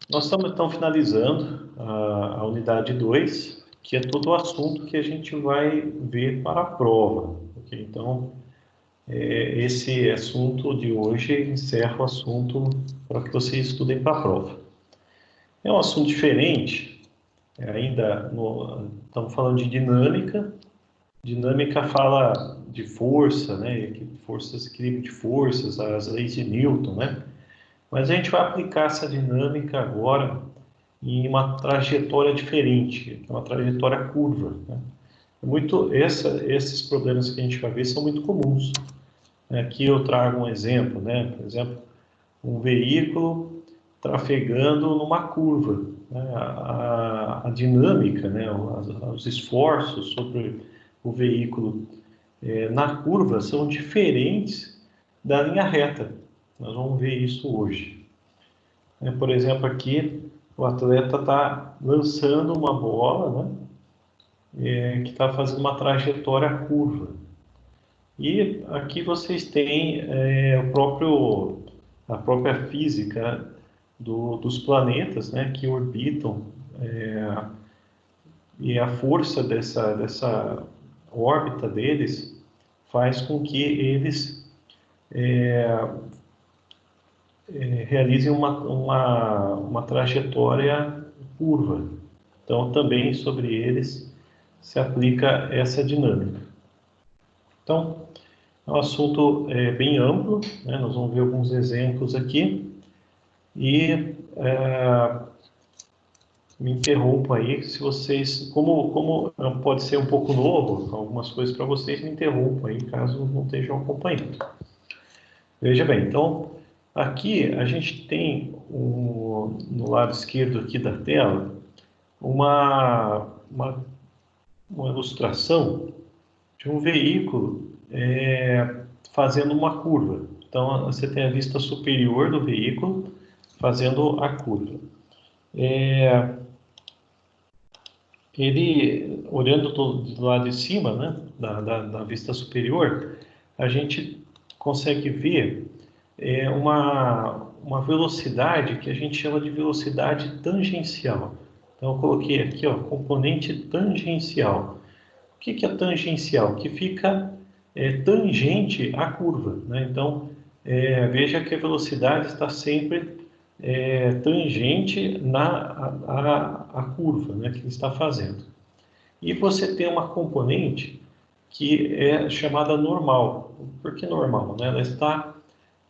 Nós estamos então finalizando a unidade 2, que é todo o assunto que a gente vai ver para a prova. Okay? Então, esse assunto de hoje encerra o assunto para que vocês estudem para a prova. É um assunto diferente, estamos falando de dinâmica. Dinâmica fala de força, né? Forças, equilíbrio de forças, as leis de Newton, né? Mas a gente vai aplicar essa dinâmica agora em uma trajetória diferente, uma trajetória curva, né? Esses problemas que a gente vai ver são muito comuns. Aqui eu trago um exemplo, né? Por exemplo, um veículo trafegando numa curva, né? A dinâmica, né? Os esforços sobre o veículo na curva são diferentes da linha reta. Nós vamos ver isso hoje. Por exemplo, aqui o atleta está lançando uma bola, né? Que está fazendo uma trajetória curva. E aqui vocês têm a própria física dos planetas, né, que orbitam, e a força dessa órbita deles faz com que eles realizem uma trajetória curva. Então, também sobre eles se aplica essa dinâmica. Então, é um assunto bem amplo, né? Nós vamos ver alguns exemplos aqui e me interrompam aí se vocês, como pode ser um pouco novo, algumas coisas para vocês, me interrompam aí caso não estejam acompanhando. Veja bem, então, aqui a gente tem no lado esquerdo aqui da tela uma ilustração de um veículo fazendo uma curva. Então, você tem a vista superior do veículo fazendo a curva. Ele, olhando do lado de cima, né, da vista superior, a gente consegue ver uma velocidade que a gente chama de velocidade tangencial. Então, eu coloquei aqui, ó, componente tangencial. O que é tangencial? Que fica tangente à curva, né? Então, veja que a velocidade está sempre tangente à curva, né, que ele está fazendo. E você tem uma componente que é chamada normal. Por que normal? Né? Ela está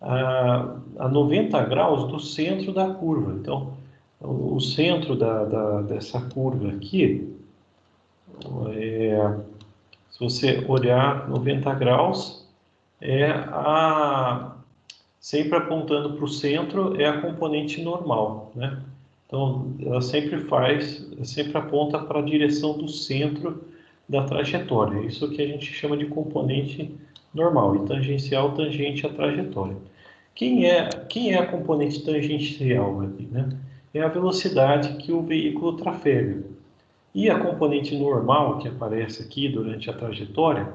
a 90 graus do centro da curva. Então, o centro dessa curva aqui, se você olhar 90 graus, sempre apontando para o centro, é a componente normal, né? Então, ela sempre aponta para a direção do centro da trajetória. Isso que a gente chama de componente normal, e tangencial, tangente à trajetória. Quem é a componente tangencial aqui, né? É a velocidade que o veículo trafega. E a componente normal, que aparece aqui durante a trajetória,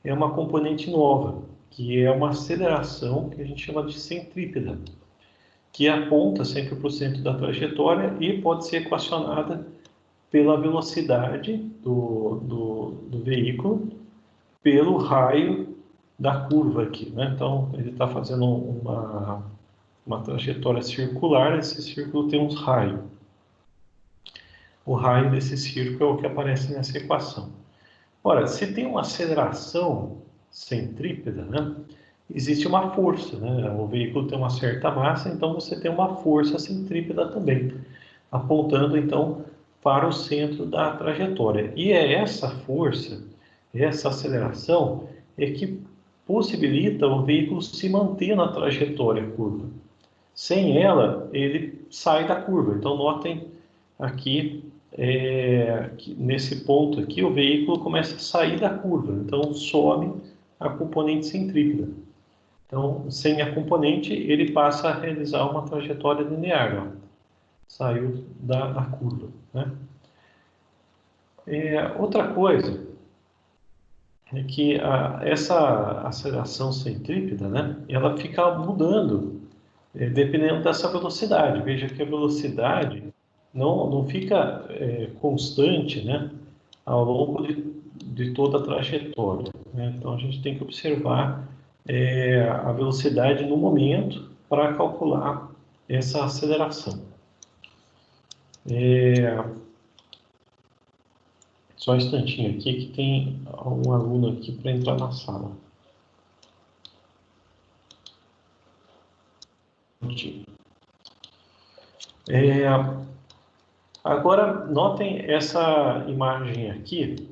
é uma componente nova, que é uma aceleração que a gente chama de centrípeta, que aponta sempre para o centro da trajetória e pode ser equacionada pela velocidade do veículo pelo raio da curva aqui, né? Então, ele está fazendo uma trajetória circular, esse círculo tem uns raios. O raio desse círculo é o que aparece nessa equação. Ora, se tem uma aceleração centrípeta, né, existe uma força, né? O veículo tem uma certa massa, então você tem uma força centrípeta também, apontando então para o centro da trajetória. E é essa força, essa aceleração, que possibilita o veículo se manter na trajetória curva. Sem ela, ele sai da curva. Então, notem aqui que nesse ponto aqui o veículo começa a sair da curva, então some a componente centrípeta. Então, sem a componente, ele passa a realizar uma trajetória linear, ó. Saiu da curva, né? Outra coisa é que essa aceleração centrípeta, né, ela fica mudando dependendo dessa velocidade. Veja que a velocidade não fica constante, né, ao longo de toda a trajetória, né? Então, a gente tem que observar a velocidade no momento para calcular essa aceleração. Só um instantinho aqui que tem um aluno aqui para entrar na sala. Agora, notem essa imagem aqui,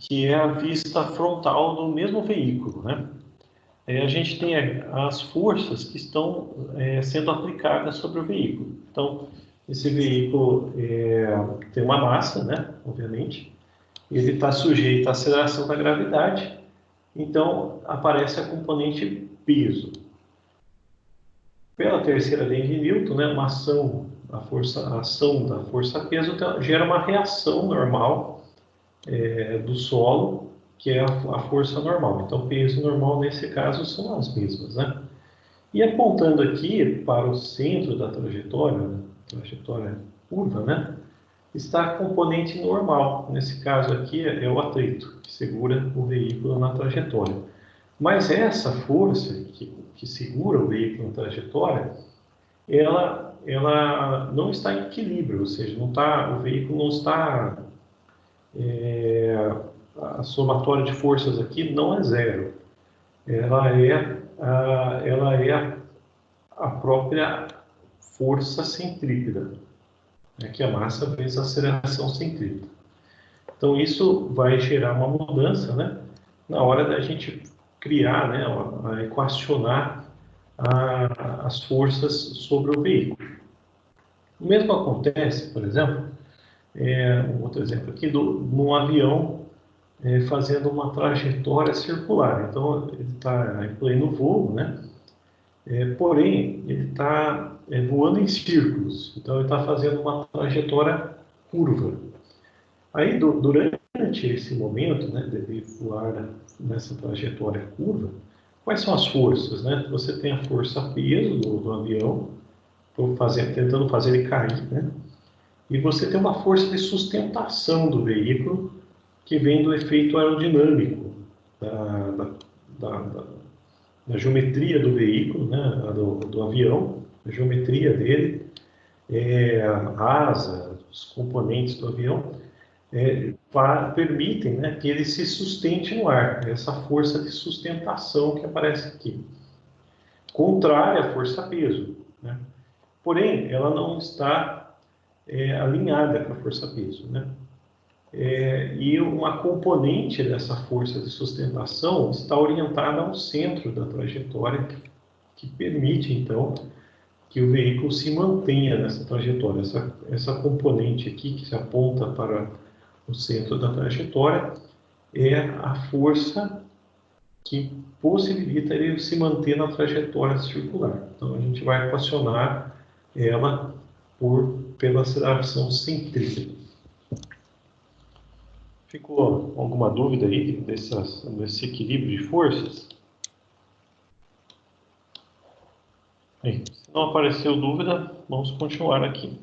que é a vista frontal do mesmo veículo, né? A gente tem as forças que estão sendo aplicadas sobre o veículo. Então, esse veículo tem uma massa, né? Obviamente. Ele está sujeito à aceleração da gravidade. Então, aparece a componente peso. Pela terceira lei de Newton, né, uma ação, a ação da força-peso gera uma reação normal do solo, que é a força normal. Então, peso normal, nesse caso, são as mesmas, né? E apontando aqui para o centro da trajetória curva, né, está a componente normal. Nesse caso aqui é o atrito, que segura o veículo na trajetória. Mas essa força que segura o veículo na trajetória, ela não está em equilíbrio, ou seja, o veículo não está... a somatória de forças aqui não é zero. Ela é a própria força centrípeta, né, que é a massa vezes a aceleração centrípeta. Então, isso vai gerar uma mudança, né, na hora da gente criar, né, equacionar as forças sobre o veículo. O mesmo acontece, por exemplo, um outro exemplo aqui, num avião fazendo uma trajetória circular. Então, ele está em pleno voo, né? Porém, ele está voando em círculos. Então, ele está fazendo uma trajetória curva. Aí, durante esse momento, né, de voar nessa trajetória curva, quais são as forças, né? Você tem a força peso do avião, tentando fazer ele cair, né? E você tem uma força de sustentação do veículo que vem do efeito aerodinâmico, da geometria do veículo, né, do avião, a geometria dele, a asa, os componentes do avião, permitem, né, que ele se sustente no ar, essa força de sustentação que aparece aqui. Contrária à força-peso, né? Porém, ela não está alinhada com a força-peso, né? E uma componente dessa força de sustentação está orientada ao centro da trajetória, que permite, então, que o veículo se mantenha nessa trajetória. Essa componente aqui, que se aponta para o centro da trajetória, é a força que possibilita ele se manter na trajetória circular. Então, a gente vai equacionar ela pela aceleração centrípeta. Ficou alguma dúvida aí desse equilíbrio de forças? Bem, se não apareceu dúvida, vamos continuar aqui.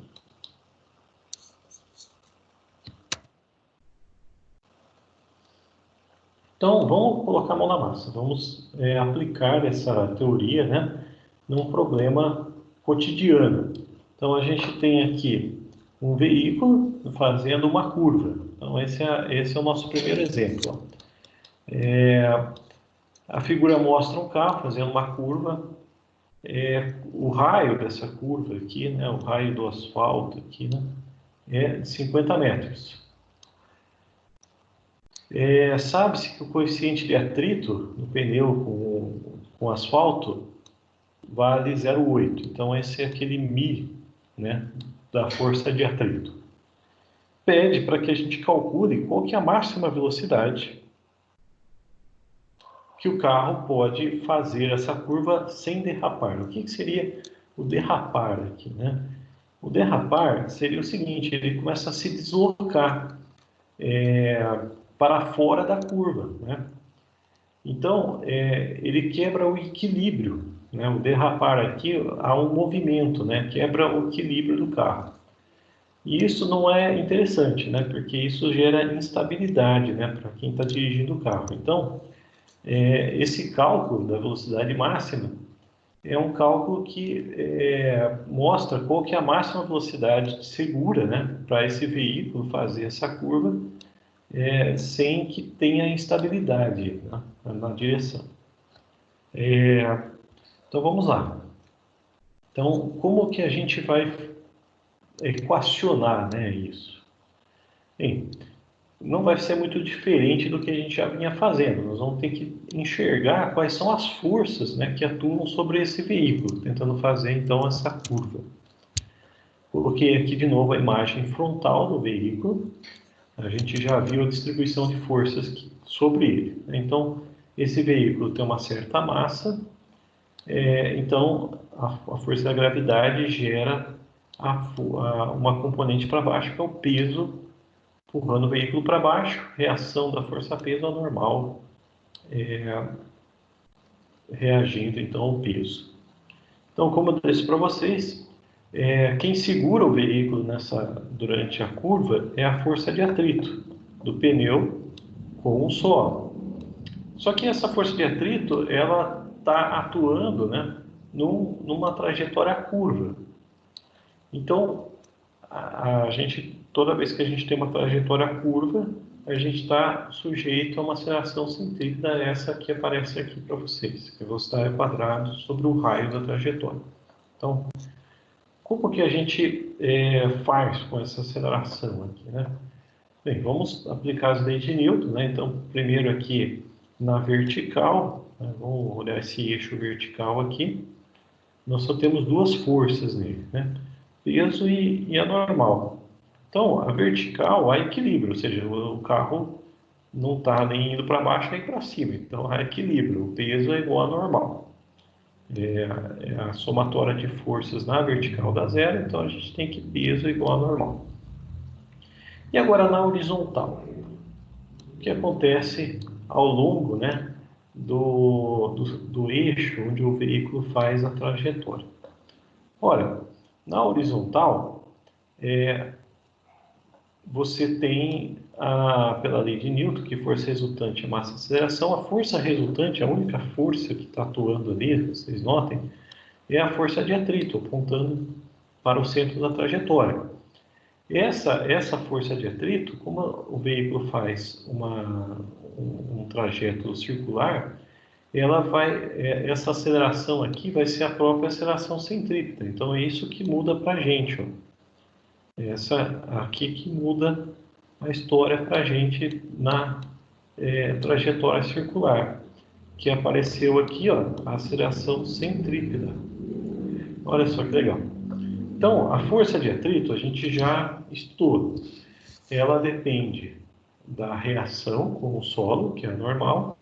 Então, vamos colocar a mão na massa. Vamos aplicar essa teoria, né, num problema cotidiano. Então, a gente tem aqui um veículo fazendo uma curva. Então, esse é o nosso primeiro exemplo. A figura mostra um carro fazendo uma curva. O raio dessa curva aqui, né, o raio do asfalto aqui, né, é de 50 metros. Sabe-se que o coeficiente de atrito no pneu com asfalto vale 0,8. Então, esse é aquele μ, né, da força de atrito. Pede para que a gente calcule qual que é a máxima velocidade que o carro pode fazer essa curva sem derrapar. O que seria o derrapar aqui, né? O derrapar seria o seguinte: ele começa a se deslocar para fora da curva, né? Então, ele quebra o equilíbrio, né? O derrapar aqui, há um movimento, né? Quebra o equilíbrio do carro. E isso não é interessante, né? Porque isso gera instabilidade, né? Para quem está dirigindo o carro. Então, esse cálculo da velocidade máxima é um cálculo que mostra qual que é a máxima velocidade segura, né? Para esse veículo fazer essa curva sem que tenha instabilidade, né? Na direção. Então vamos lá. Então, como que a gente vai equacionar, né, isso? Bem, não vai ser muito diferente do que a gente já vinha fazendo. Nós vamos ter que enxergar quais são as forças, né, que atuam sobre esse veículo, tentando fazer então essa curva. Coloquei aqui de novo a imagem frontal do veículo. A gente já viu a distribuição de forças sobre ele. Então, esse veículo tem uma certa massa, então a força da gravidade gera uma componente para baixo, que é o peso, empurrando o veículo para baixo. Reação da força-peso anormal, reagindo então ao peso. Então, como eu disse para vocês, quem segura o veículo durante a curva é a força de atrito do pneu com o solo. Só que essa força de atrito, ela está atuando, né, numa trajetória curva. Então, a gente, toda vez que a gente tem uma trajetória curva, a gente está sujeito a uma aceleração centrípeta, essa que aparece aqui para vocês, que é a velocidade quadrada sobre o raio da trajetória. Então, como que a gente faz com essa aceleração aqui, né? Bem, vamos aplicar as leis de Newton, né? Então, primeiro aqui na vertical, né? Vamos olhar esse eixo vertical aqui. Nós só temos duas forças nele, né? Peso e a normal. Então, a vertical há equilíbrio, ou seja, o carro não está nem indo para baixo nem para cima. Então, há equilíbrio. O peso é igual a normal. É a somatória de forças na vertical dá zero, então a gente tem que peso igual a normal. E agora na horizontal, o que acontece ao longo, né, do eixo onde o veículo faz a trajetória? Ora, na horizontal, você tem, pela lei de Newton, que força resultante é massa de aceleração. A força resultante, a única força que está atuando ali, vocês notem, é a força de atrito, apontando para o centro da trajetória. Essa força de atrito, como o veículo faz um trajeto circular, essa aceleração aqui vai ser a própria aceleração centrípeta. Então é isso que muda para a gente. Ó. Essa aqui que muda a história para a gente na trajetória circular, que apareceu aqui, ó, a aceleração centrípeta. Olha só que legal. Então, a força de atrito a gente já estudou. Ela depende da reação com o solo, que é normal,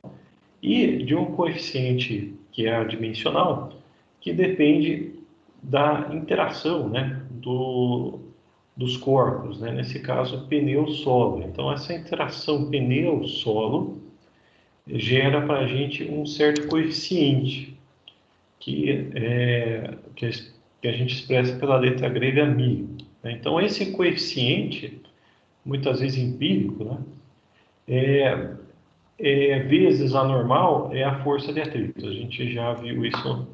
e de um coeficiente que é adimensional, que depende da interação, né, dos corpos, né, nesse caso pneu-solo. Então, essa interação pneu-solo gera para a gente um certo coeficiente que a gente expressa pela letra grega μ. Né? Então, esse coeficiente, muitas vezes empírico, né, vezes a normal é a força de atrito. A gente já viu isso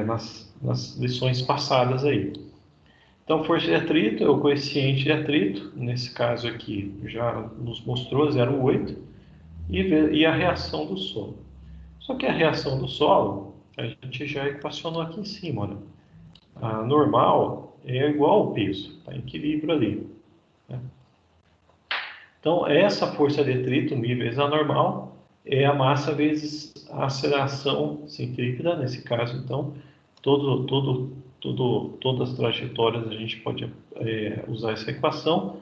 nas lições passadas aí. Então, força de atrito é o coeficiente de atrito, nesse caso aqui já nos mostrou 0,8, e a reação do solo. Só que a reação do solo, a gente já equacionou aqui em cima, olha. A normal é igual ao peso, está em equilíbrio ali. Né? Então, essa força de atrito, μ vezes a normal, é a massa vezes a aceleração centrípeta, nesse caso, então, todas as trajetórias a gente pode usar essa equação,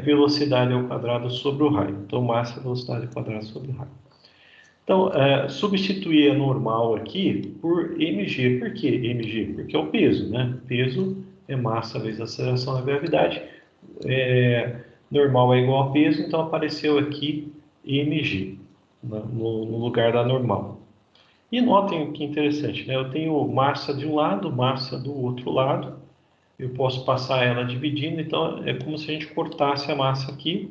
velocidade ao quadrado sobre o raio. Então, massa é velocidade ao quadrado sobre o raio. Então, substituir a normal aqui por mg. Por que mg? Porque é o peso, né? Peso é massa vezes a aceleração da gravidade. Normal é igual a peso, então apareceu aqui mg. no lugar da normal. E notem que interessante, né? Eu tenho massa de um lado, massa do outro lado. Eu posso passar ela dividindo, então é como se a gente cortasse a massa aqui.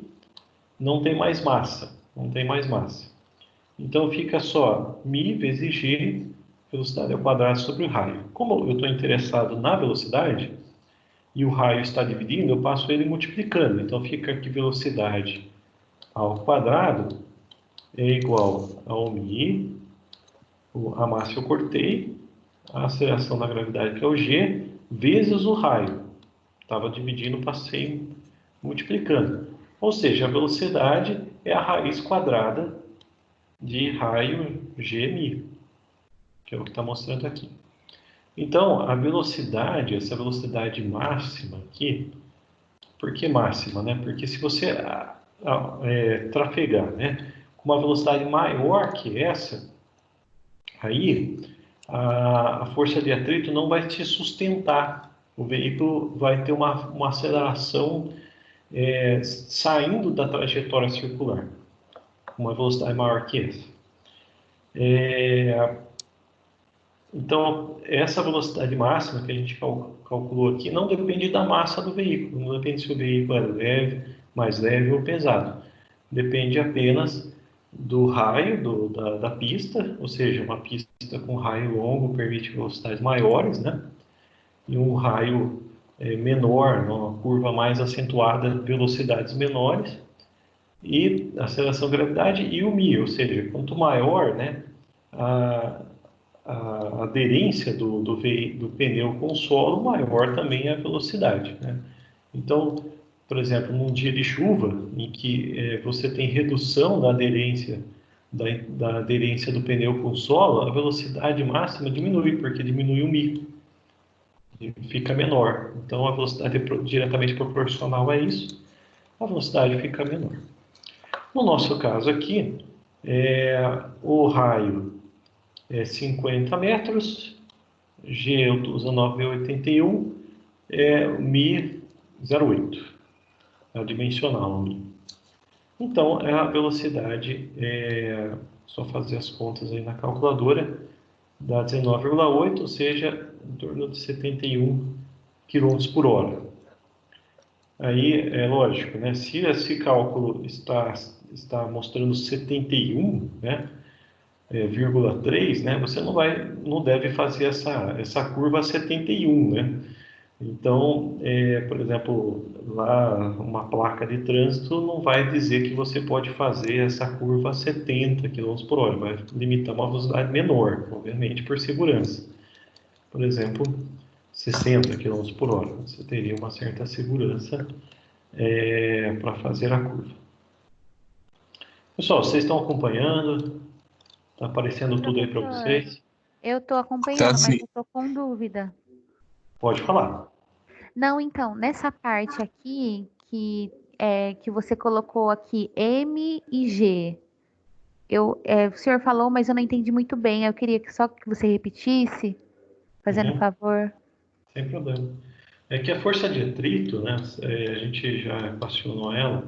Não tem mais massa, não tem mais massa. Então fica só μ vezes g, velocidade ao quadrado sobre o raio. Como eu estou interessado na velocidade, e o raio está dividindo, eu passo ele multiplicando. Então fica que velocidade ao quadrado é igual ao μ, a massa eu cortei, a aceleração da gravidade que é o g, vezes o raio. Estava dividindo, passei multiplicando. Ou seja, a velocidade é a raiz quadrada de raio gμ, que é o que está mostrando aqui. Então, a velocidade, essa velocidade máxima aqui, por que máxima, né? Porque se você trafegar, né, com uma velocidade maior que essa, aí a força de atrito não vai te sustentar. O veículo vai ter uma aceleração saindo da trajetória circular, com uma velocidade maior que essa. Então, essa velocidade máxima que a gente calculou aqui não depende da massa do veículo, não depende se o veículo é leve, mais leve ou pesado. Depende apenas do raio da pista, ou seja, uma pista com raio longo permite velocidades maiores, né? E um raio menor, uma curva mais acentuada, velocidades menores, e aceleração gravidade e o μ, ou seja, quanto maior, né, a, a aderência do pneu com o solo, maior também é a velocidade, né? Então, por exemplo, num dia de chuva, em que você tem redução da aderência do pneu com o solo, a velocidade máxima diminui, porque diminui o μ, e fica menor. Então, a velocidade é diretamente proporcional a isso, a velocidade fica menor. No nosso caso aqui, o raio é 50 metros, G eu estou usando 9,81, μ 0,8, a dimensional μ. Então, a velocidade, só fazer as contas aí na calculadora, dá 19,8, ou seja, em torno de 71 km por hora. Aí, é lógico, né? Se esse cálculo está mostrando 71, né? 0,3, né? Você não deve fazer essa curva 71, né? Então, por exemplo, lá uma placa de trânsito não vai dizer que você pode fazer essa curva a 70 km por hora, vai limitar uma velocidade menor, obviamente por segurança. Por exemplo, 60 km por hora, você teria uma certa segurança para fazer a curva. Pessoal, vocês estão acompanhando? Está aparecendo tudo aí para Professor, vocês? eu estou Tá acompanhando, mas sim. eu estou com dúvida. Pode falar. Não, então, nessa parte aqui que você colocou aqui M e G, o senhor falou, mas eu não entendi muito bem. Eu queria só que você repetisse, fazendo Uhum, favor. sem problema. É que a força de atrito, né, a gente já equacionou ela.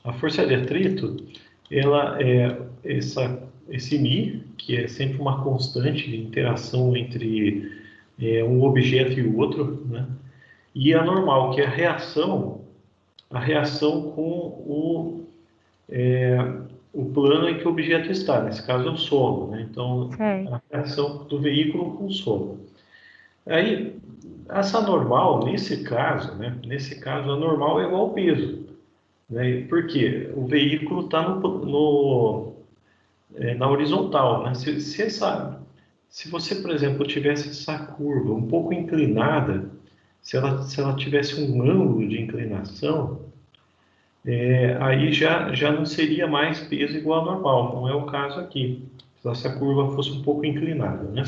A força de atrito, ela é esse μ, que é sempre uma constante de interação entre um objeto e o outro, né? E a normal, que é a reação com o plano em que o objeto está. Nesse caso é o solo, né? Então, Certo. a reação do veículo com o solo. Aí, essa normal, nesse caso, né? Nesse caso, a normal é igual ao peso. Né? Por quê? O veículo está na horizontal. Né? Se você, por exemplo, tivesse essa curva um pouco inclinada, se ela tivesse um ângulo de inclinação, aí já não seria mais peso igual ao normal. Não é o caso aqui. Se essa curva fosse um pouco inclinada, né?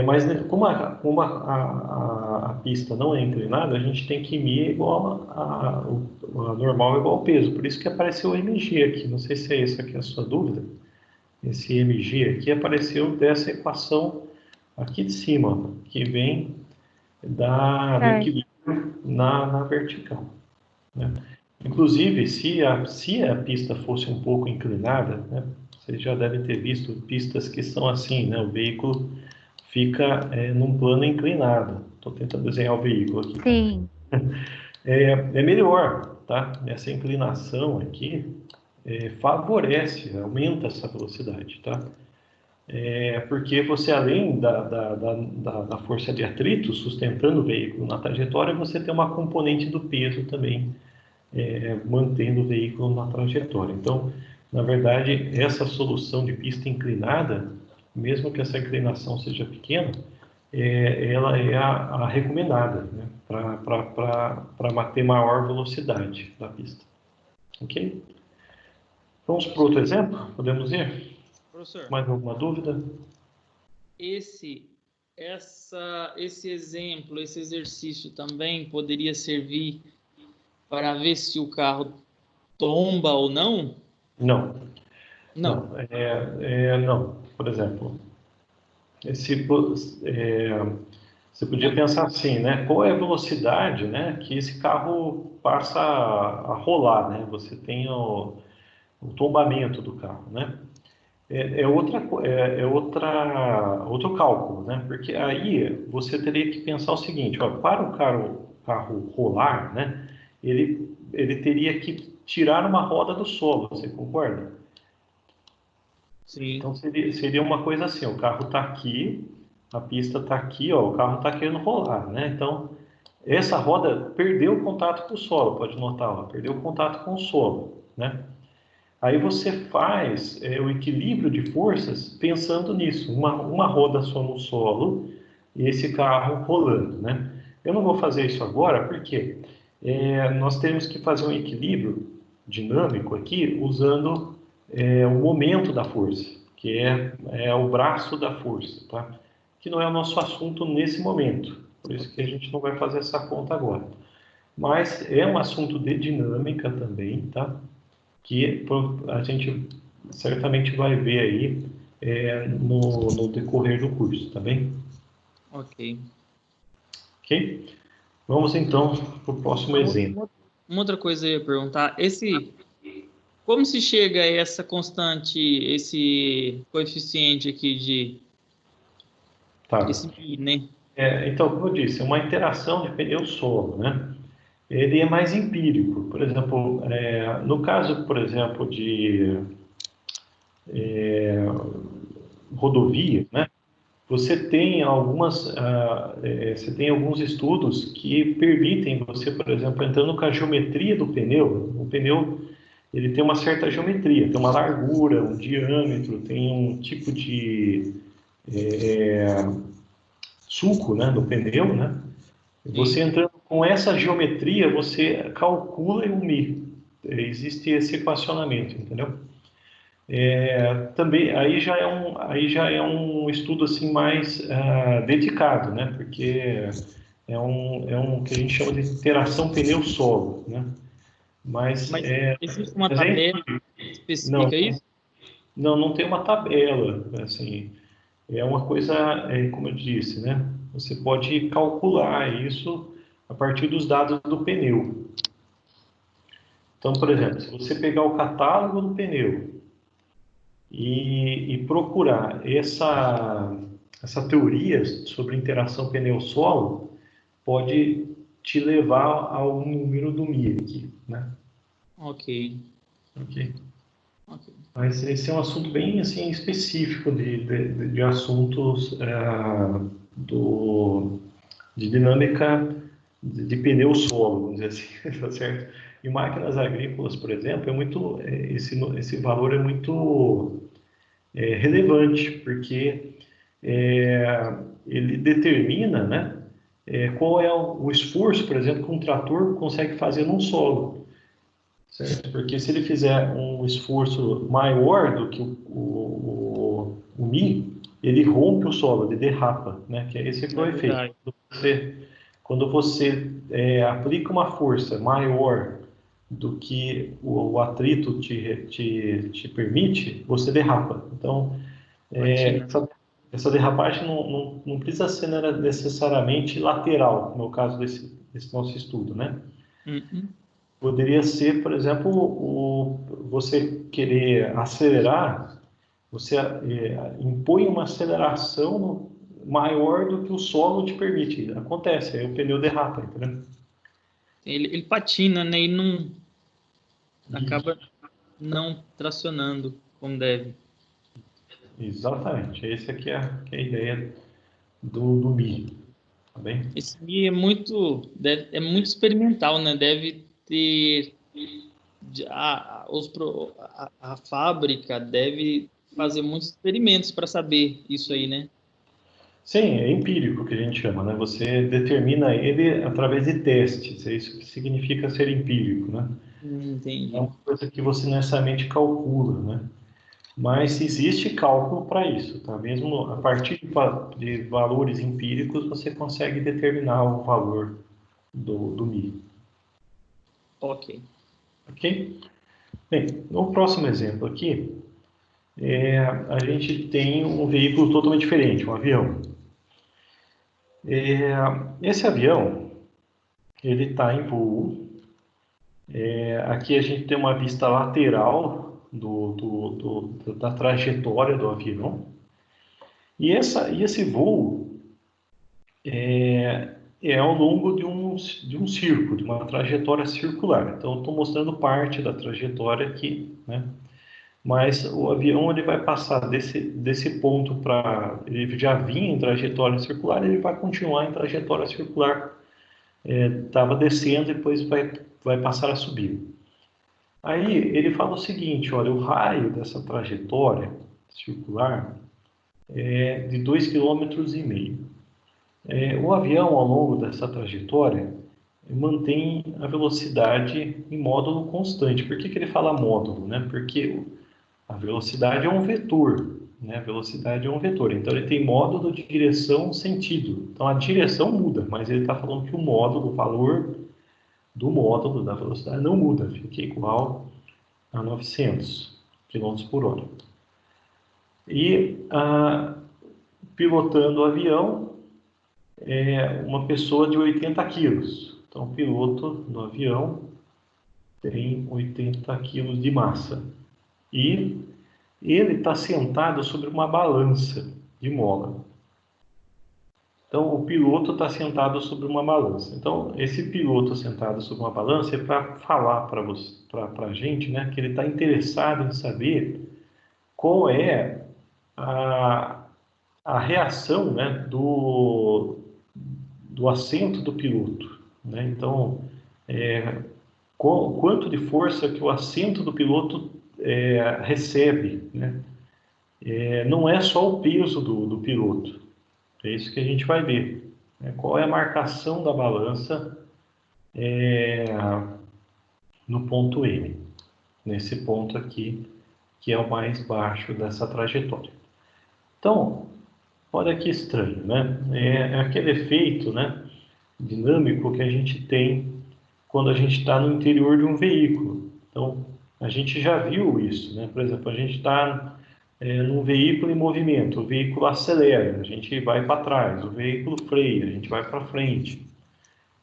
Mas né, como a pista não é inclinada, a gente tem que μ igual a normal igual ao peso. Por isso que apareceu o mg aqui. Não sei se é essa aqui a sua dúvida. Esse mg aqui apareceu dessa equação aqui de cima, que vem do Certo. equilíbrio na vertical. Né? Inclusive, se a pista fosse um pouco inclinada, né, vocês já devem ter visto pistas que são assim, né, o veículo fica num plano inclinado. Estou tentando desenhar o veículo aqui. Sim. É melhor, tá? Essa inclinação aqui favorece, aumenta essa velocidade, tá? Porque você, além da força de atrito sustentando o veículo na trajetória, você tem uma componente do peso também mantendo o veículo na trajetória. Então, na verdade, essa solução de pista inclinada, mesmo que essa inclinação seja pequena, ela é a recomendada, né, para manter maior velocidade da pista. Ok? Vamos para outro exemplo? Podemos ir? Professor, Mais alguma dúvida? esse exemplo, esse exercício também poderia servir para ver se o carro tomba ou não? Não, Não. não. Não. Por exemplo, esse, você podia pensar assim, né? Qual é a velocidade, né, que esse carro passa a rolar, né? Você tem o tombamento do carro, né? Outro cálculo, né? Porque aí você teria que pensar o seguinte, ó, para o carro rolar, né? Ele teria que tirar uma roda do solo, você concorda? Sim. Então seria uma coisa assim, o carro está aqui, a pista está aqui, ó, o carro está querendo rolar, né? Então essa roda perdeu o contato com o solo, pode notar, ó, perdeu o contato com o solo, né? Aí você faz o equilíbrio de forças pensando nisso, uma roda só no solo e esse carro rolando, né? Eu não vou fazer isso agora porque nós temos que fazer um equilíbrio dinâmico aqui usando o momento da força, que é o braço da força, tá? Que não é o nosso assunto nesse momento, por isso que a gente não vai fazer essa conta agora. Mas é um assunto de dinâmica também, tá? Que a gente certamente vai ver aí no decorrer do curso, tá bem? Ok. Ok? Vamos então para o próximo exemplo. Uma outra coisa eu ia perguntar, como se chega a essa constante, esse coeficiente aqui Tá. esse mi, né? Então, como eu disse, é uma interação de pneu-solo, né? Ele é mais empírico. Por exemplo, no caso, por exemplo, de rodovia, né? Você tem alguns estudos que permitem você, por exemplo, entrando com a geometria do pneu. O pneu ele tem uma certa geometria, tem uma largura, um diâmetro, tem um tipo de sulco, né, no pneu, né? E você Sim. entrando com essa geometria, você calcula o Mi. Existe esse equacionamento, entendeu? Também aí já é um estudo assim mais dedicado, né? Porque é um que a gente chama de interação pneu-solo, né? Mas Mas existe uma mas tabela que não, especifica isso? não tem uma tabela, assim, é uma coisa, como eu disse, né? Você pode calcular isso a partir dos dados do pneu. Então, por exemplo, se você pegar o catálogo do pneu e procurar essa teoria sobre interação pneu-solo, pode te levar ao número do Mi aqui, né? Ok. Ok. Ok. Mas esse é um assunto bem assim específico de assuntos de dinâmica de pneu solo, vamos dizer assim, tá certo? Em máquinas agrícolas, por exemplo, esse valor é muito relevante, porque ele determina, né, qual é o esforço, por exemplo, que um trator consegue fazer num solo, certo? Porque se ele fizer um esforço maior do que o Mi, ele rompe o solo, ele derrapa, né? Que é esse que é É o efeito. verdade. Quando você aplica uma força maior do que o atrito te permite, você derrapa. Então, Patina. essa derrapagem não precisa ser necessariamente lateral, no caso desse nosso estudo, né? Uhum. Poderia ser, por exemplo, você querer acelerar, você impõe uma aceleração maior do que o solo te permite. Acontece, aí o pneu derrapa, entendeu? Ele patina, né? E não Isso. acaba não tracionando como deve. Exatamente, essa aqui que é a ideia do Mi, tá bem? Esse Mi é muito experimental, né? Deve ter a fábrica deve fazer muitos experimentos para saber isso aí, né? Sim, é empírico que a gente chama, né? Você determina ele através de testes, é isso que significa ser empírico, né? É Entendi. uma coisa que você necessariamente calcula, né? Mas existe cálculo para isso, tá? Mesmo a partir de valores empíricos, você consegue determinar o valor do Mi, Ok. ok? Bem, no próximo exemplo aqui, a gente tem um veículo totalmente diferente, um avião. Esse avião, ele está em voo. Aqui a gente tem uma vista lateral da trajetória do avião. E esse voo é ao longo de um círculo, de uma trajetória circular. Então, estou mostrando parte da trajetória aqui, né? Mas o avião ele vai passar desse ponto para... Ele já vinha em trajetória circular, ele vai continuar em trajetória circular. Estava descendo e depois vai passar a subir. Aí ele fala o seguinte, olha, o raio dessa trajetória circular é de 2,5 km. O avião, ao longo dessa trajetória, mantém a velocidade em módulo constante. Por que ele fala módulo, né? Porque a velocidade é um vetor, né? A velocidade é um vetor, então ele tem módulo de direção sentido. Então a direção muda, mas ele está falando que o módulo, o valor do módulo da velocidade não muda, fica igual a 900 km por hora. E pilotando o avião uma pessoa de 80 quilos. Então o piloto do avião tem 80 quilos de massa. E ele está sentado sobre uma balança de mola. Então, o piloto está sentado sobre uma balança. Então, esse piloto sentado sobre uma balança é para falar para a gente, né, que ele está interessado em saber qual é a, a reação, né, do assento do piloto, né? Então, quanto de força que o assento do piloto recebe, né? Não é só o peso do piloto, é isso que a gente vai ver, né? Qual é a marcação da balança no ponto M, nesse ponto aqui, que é o mais baixo dessa trajetória. Então, olha que estranho, né? É aquele efeito, né, dinâmico que a gente tem quando a gente está no interior de um veículo. Então, a gente já viu isso, né? Por exemplo, a gente está num veículo em movimento, o veículo acelera, a gente vai para trás, o veículo freia, a gente vai para frente.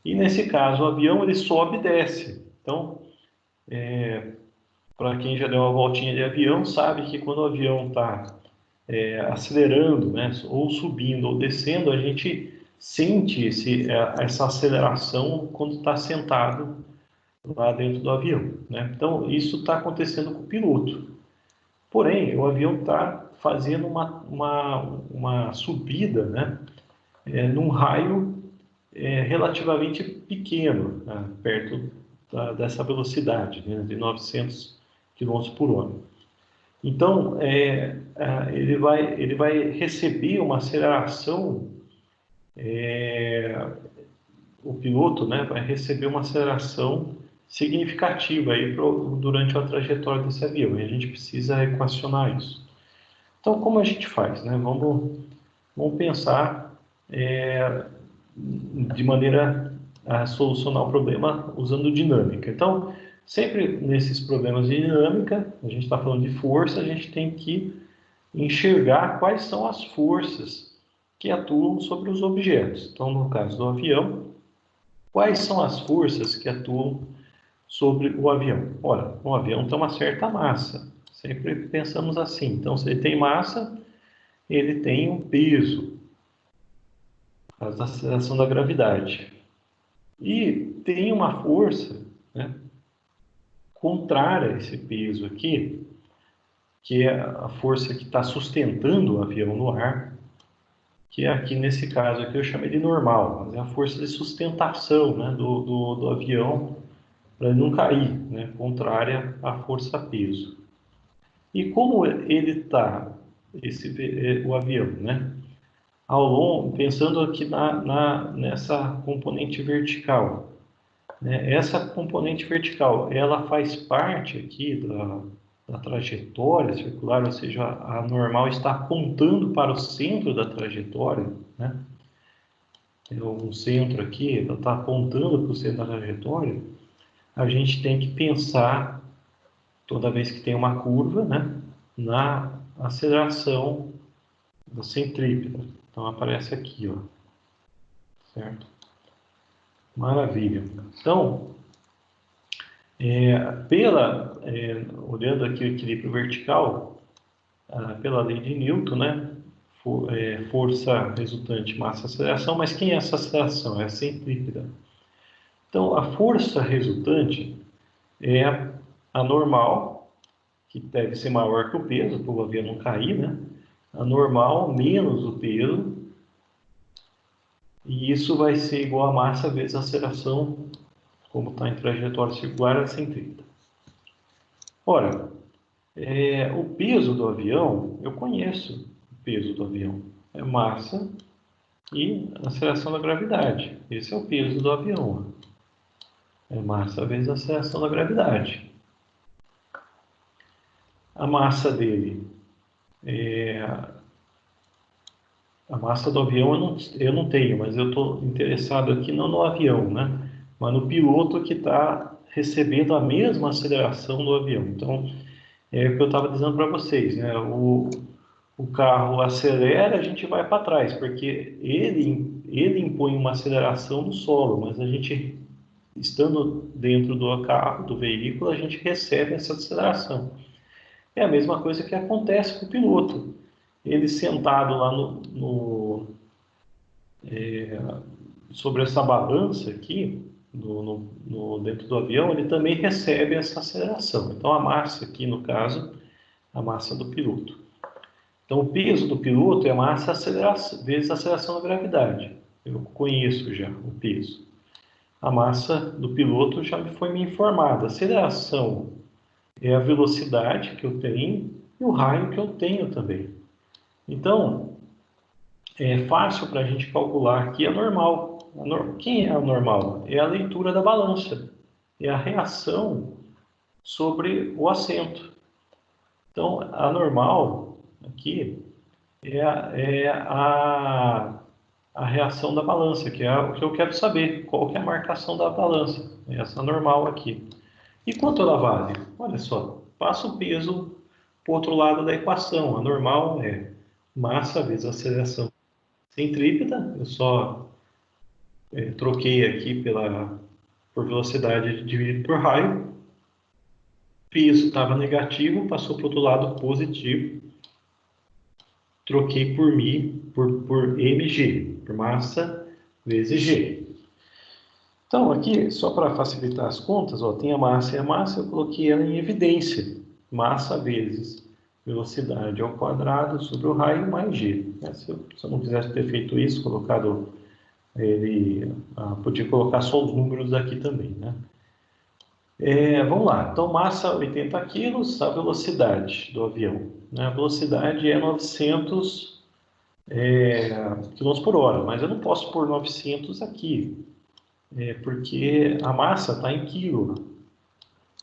E nesse caso, o avião ele sobe e desce. Então, para quem já deu uma voltinha de avião, sabe que quando o avião está acelerando, né, ou subindo ou descendo, a gente sente essa aceleração quando está sentado lá dentro do avião, né? Então, isso está acontecendo com o piloto. Porém, o avião está fazendo uma subida, né, num raio relativamente pequeno, né, perto dessa velocidade, né, de 900 km por hora. Então, ele vai receber uma aceleração, o piloto, né, vai receber uma aceleração significativa aí durante a trajetória desse avião, e a gente precisa equacionar isso. Então, como a gente faz, né? Vamos pensar de maneira a solucionar o problema usando dinâmica. Então, sempre nesses problemas de dinâmica, a gente está falando de força, a gente tem que enxergar quais são as forças que atuam sobre os objetos. Então, no caso do avião, quais são as forças que atuam sobre o avião? Ora, o avião tem uma certa massa. Sempre pensamos assim. Então, se ele tem massa, ele tem um peso, por causa da aceleração da gravidade. E tem uma força, né, contrária a esse peso aqui, que é a força que está sustentando o avião no ar, que é aqui nesse caso aqui eu chamei de normal, mas é a força de sustentação, né, do avião para ele não cair, né, contrária à força peso. E como ele está, o avião, né, ao longo, pensando aqui nessa componente vertical, né, essa componente vertical, ela faz parte aqui da trajetória circular, ou seja, a normal está apontando para o centro da trajetória, né? Tem um centro aqui, ela está apontando para o centro da trajetória. A gente tem que pensar, toda vez que tem uma curva, né, na aceleração da centrípeta. Então aparece aqui, ó, certo? Maravilha. Então, olhando aqui o equilíbrio vertical, pela lei de Newton, né, força resultante, massa, aceleração, mas quem é essa aceleração? É a centrípeta. Então, a força resultante é a normal, que deve ser maior que o peso, para o avião não cair, né? A normal menos o peso, e isso vai ser igual a massa vezes a aceleração, como está em trajetória circular, é centrípeta. Ora, o peso do avião, eu conheço o peso do avião. É massa e aceleração da gravidade. Esse é o peso do avião. É massa vezes a aceleração da gravidade. A massa dele, a massa do avião eu não tenho, mas eu estou interessado aqui não no avião, né? Mas no piloto que está recebendo a mesma aceleração do avião. Então, é o que eu estava dizendo para vocês, né? O carro acelera, a gente vai para trás, porque ele impõe uma aceleração no solo, mas a gente, estando dentro do carro, do veículo, a gente recebe essa aceleração. É a mesma coisa que acontece com o piloto. Ele sentado lá sobre essa balança aqui, dentro do avião, ele também recebe essa aceleração. Então, a massa aqui, no caso, a massa do piloto. Então, o peso do piloto é a massa vezes a aceleração da gravidade. Eu conheço já o peso. A massa do piloto já foi me informada. A aceleração é a velocidade que eu tenho e o raio que eu tenho também. Então, é fácil para a gente calcular aqui a normal. Quem é a normal? É a leitura da balança. É a reação sobre o assento. Então, a normal aqui é a reação da balança, que é o que eu quero saber. Qual que é a marcação da balança? Essa normal aqui. E quanto ela vale? Olha só, passa o peso para o outro lado da equação. A normal é massa vezes aceleração centrípeta. Eu só troquei aqui por velocidade dividido por raio. Peso estava negativo, passou para o outro lado positivo. Troquei por mg, por massa vezes g. Então, aqui, só para facilitar as contas, ó, tem a massa e a massa, eu coloquei ela em evidência. Massa vezes velocidade ao quadrado sobre o raio mais g. Se eu não quisesse ter feito isso, colocado podia colocar só os números aqui também, né? Vamos lá. Então, massa 80 kg, a velocidade do avião, né? A velocidade é 900 km por hora, mas eu não posso pôr 900 aqui, porque a massa está em quilo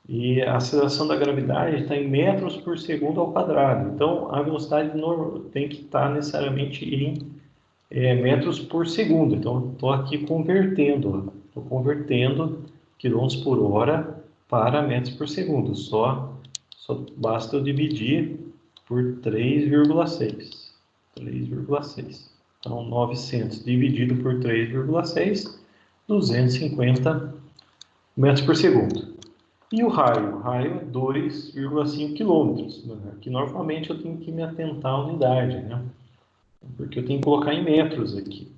e a aceleração da gravidade está em metros por segundo ao quadrado. Então, a velocidade tem que estar necessariamente em metros por segundo. Então, estou aqui convertendo. Estou convertendo quilômetros por hora para metros por segundo. Só basta eu dividir por 3,6. 3,6. Então, 900 dividido por 3,6, 250 metros por segundo. E o raio é 2,5 quilômetros, né? Que normalmente eu tenho que me atentar à unidade, né? Porque eu tenho que colocar em metros aqui.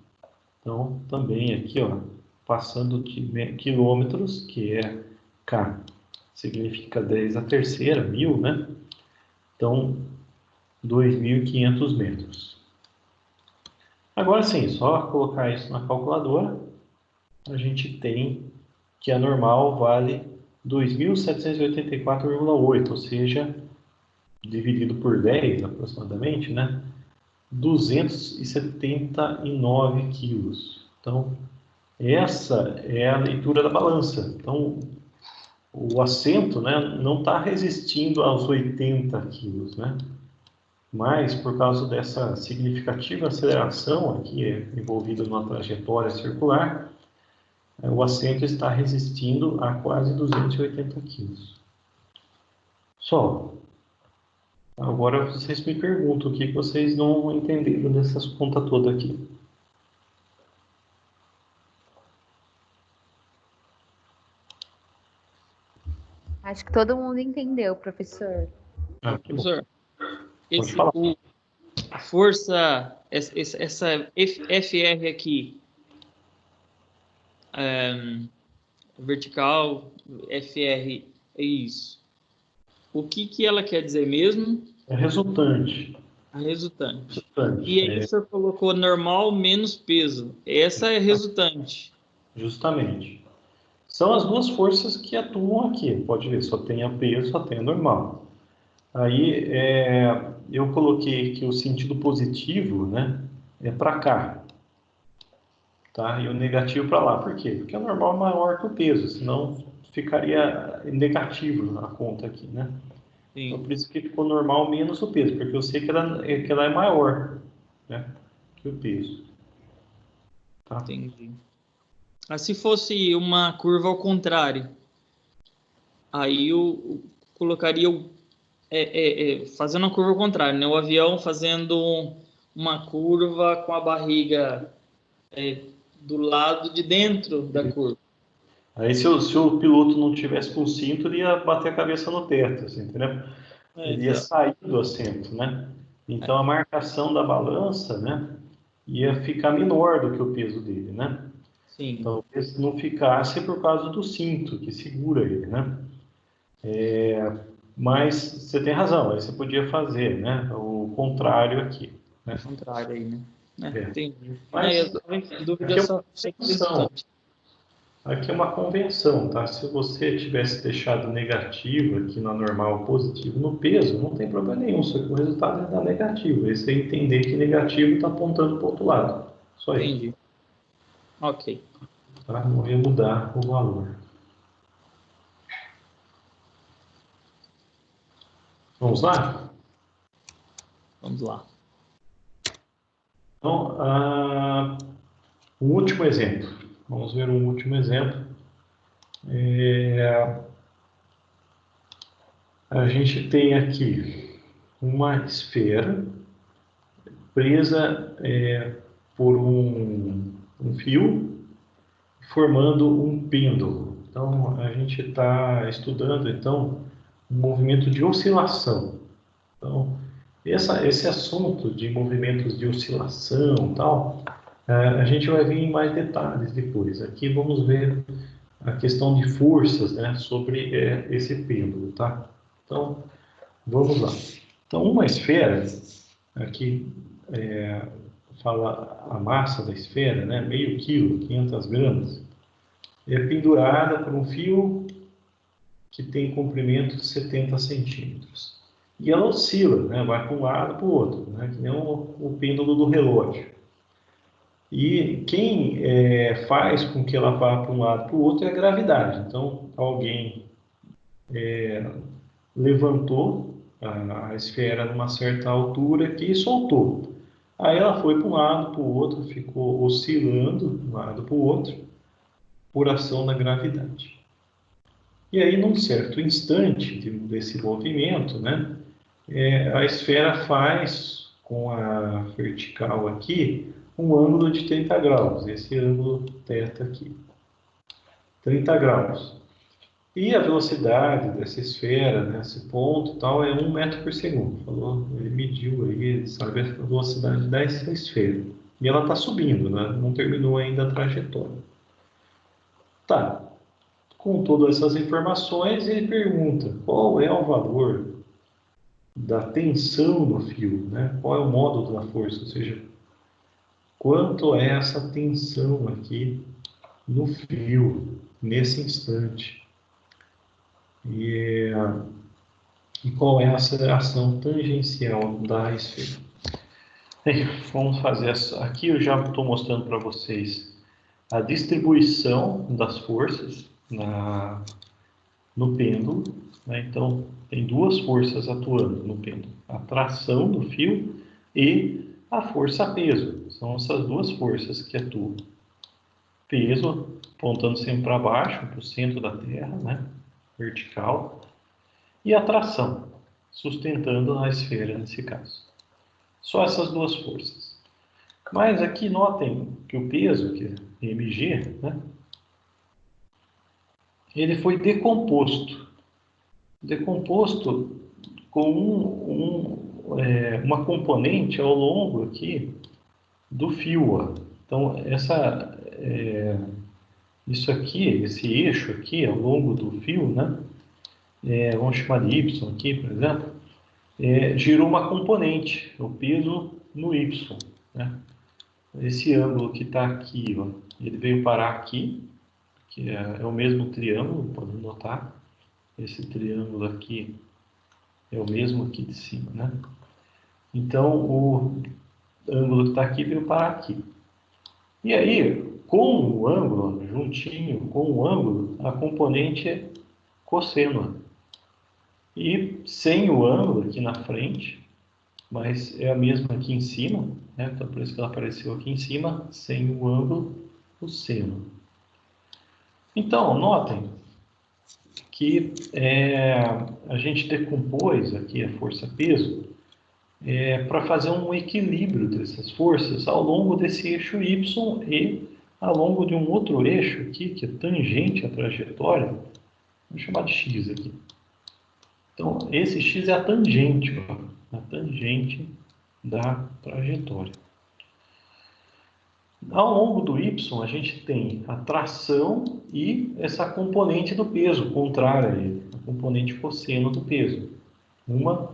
Então, também aqui, ó, passando de quilômetros, que é K, significa 10 à terceira, 1000, né? Então, 2.500 metros. Agora sim, só colocar isso na calculadora, a gente tem que a normal vale 2.784,8, ou seja, dividido por 10 aproximadamente, né? 279 quilos. Então, essa é a leitura da balança. Então, o assento, né, não está resistindo aos 80 quilos, né? Mas, por causa dessa significativa aceleração aqui envolvida numa trajetória circular, o assento está resistindo a quase 280 quilos. Só. Agora vocês me perguntam o que vocês não entenderam dessas contas todas aqui. Acho que todo mundo entendeu, professor. Ah, que bom. Professor, Pode falar. a força, essa FR aqui, vertical, FR, é isso. O que ela quer dizer mesmo? É resultante. A resultante. Resultante. E aí o senhor colocou normal menos peso. Essa é resultante. Justamente. São as duas forças que atuam aqui. Pode ver, só tem a peso, só tem a normal. Aí eu coloquei que o sentido positivo, né, é para cá, tá? E o negativo para lá. Por quê? Porque a normal é maior que o peso, senão ficaria negativo a conta aqui, né? Então, Sim, por isso que ficou normal menos o peso, porque eu sei que ela é maior, né, que o peso. Tá? entendi. Mas se fosse uma curva ao contrário, aí eu colocaria fazendo a curva ao contrário, né? O avião fazendo uma curva com a barriga do lado de dentro da curva. Aí se o piloto não tivesse com cinto, ele ia bater a cabeça no teto, assim, entendeu? Ele ia Exato. sair do assento, né? Então É, a marcação da balança, né, ia ficar menor do que o peso dele, né? sim, Talvez não ficasse por causa do cinto que segura ele, né? Mas você tem razão, aí você podia fazer, né, o contrário aqui, né? ao contrário aí, né? É. Entendi. Eu Mas estava em dúvida aqui é uma só sobre o convenção, resultante. aqui é uma convenção, tá? Se você tivesse deixado negativo aqui na normal, positivo no peso, não tem problema nenhum, só que o resultado ia dar negativo. Aí você entender que negativo está apontando para o outro lado. Só isso. Entendi. Ok. Tá? Não ia mudar o valor. Vamos lá? Vamos lá. Então, um último exemplo. Vamos ver um último exemplo. A gente tem aqui uma esfera presa por um fio, formando um pêndulo. Então, a gente está estudando, então, um movimento de oscilação. Então, esse assunto de movimentos de oscilação e tal, a gente vai ver em mais detalhes depois. Aqui vamos ver a questão de forças, né, sobre esse pêndulo, tá? Então, vamos lá. Então, uma esfera, aqui fala a massa da esfera, né, meio quilo, 500 gramas, é pendurada por um fio que tem comprimento de 70 centímetros. E ela oscila, né, vai para um lado para o outro, né, que nem o pêndulo do relógio. E quem faz com que ela vá para um lado para o outro é a gravidade. Então, alguém levantou a esfera numa certa altura aqui e soltou. Aí ela foi para um lado, para o outro, ficou oscilando de um lado para o outro, por ação da gravidade. E aí, num certo instante desse movimento, né, a esfera faz com a vertical aqui um ângulo de 30 graus, esse ângulo θ aqui. 30 graus. E a velocidade dessa esfera, nesse ponto, tal, é 1 metro por segundo. Falou, ele mediu aí, ele sabe a velocidade dessa esfera. E ela está subindo, né? Não terminou ainda a trajetória. Tá. Com todas essas informações, ele pergunta qual é o valor da tensão no fio, né? Qual é o módulo da força, ou seja, quanto é essa tensão aqui no fio, nesse instante. E qual é a aceleração tangencial da esfera. Bem, vamos fazer aqui, eu já estou mostrando para vocês a distribuição das forças no pêndulo, né? Então, tem duas forças atuando no pêndulo: a tração do fio e a força-peso. São essas duas forças que atuam. Peso apontando sempre para baixo, para o centro da Terra, né? Vertical. E a tração, sustentando a esfera nesse caso. Só essas duas forças. Mas aqui notem que o peso, que é mg, né? Ele foi decomposto. Decomposto com uma componente ao longo aqui do fio. Ó. Então, isso aqui, esse eixo aqui ao longo do fio, né? Vamos chamar de Y aqui, por exemplo, girou uma componente, o peso no Y. Né? Esse ângulo que está aqui, ó, ele veio parar aqui, que é o mesmo triângulo, podemos notar. Esse triângulo aqui é o mesmo aqui de cima, né? Então, o ângulo que está aqui veio parar aqui. E aí, com o ângulo, juntinho com o ângulo, a componente é cosseno. E sem o ângulo aqui na frente, mas é a mesma aqui em cima, né? Então por isso que ela apareceu aqui em cima, sem o ângulo, o seno. Então, notem que a gente decompôs aqui a força-peso para fazer um equilíbrio dessas forças ao longo desse eixo Y e ao longo de um outro eixo aqui, que é tangente à trajetória, vamos chamar de X aqui. Então, esse X é a tangente, ó, a tangente da trajetória. Ao longo do Y, a gente tem a tração e essa componente do peso, contrária a ele, a componente cosseno do peso. Uma